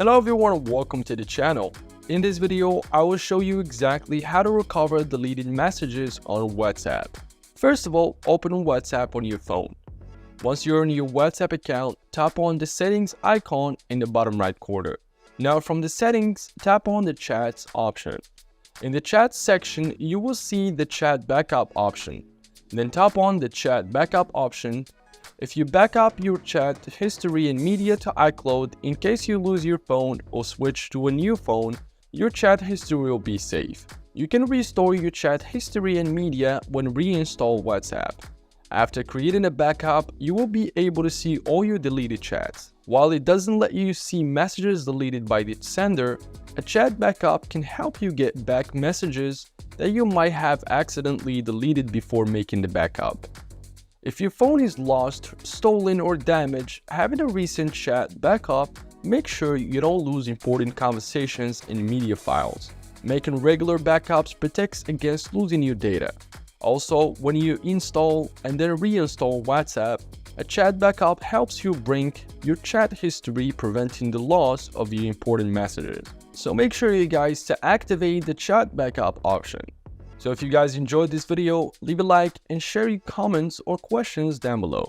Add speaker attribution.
Speaker 1: Hello everyone, welcome to the channel. In this video, I will show you exactly how to recover deleted messages on WhatsApp. First of all, open WhatsApp on your phone. Once you're in your WhatsApp account, tap on the settings icon in the bottom right corner. Now from the settings, tap on the chats option. In the chat section, you will see the chat backup option. Then tap on the chat backup option. If you back up your chat history and media to iCloud, in case you lose your phone or switch to a new phone, your chat history will be safe. You can restore your chat history and media when reinstall WhatsApp. After creating a backup, you will be able to see all your deleted chats. While it doesn't let you see messages deleted by the sender, a chat backup can help you get back messages that you might have accidentally deleted before making the backup. If your phone is lost, stolen, or damaged, having a recent chat backup makes sure you don't lose important conversations and media files. Making regular backups protects against losing your data. Also, when you install and then reinstall WhatsApp, a chat backup helps you bring your chat history, preventing the loss of your important messages. So make sure you guys to activate the chat backup option. So if you guys enjoyed this video, leave a like and share your comments or questions down below.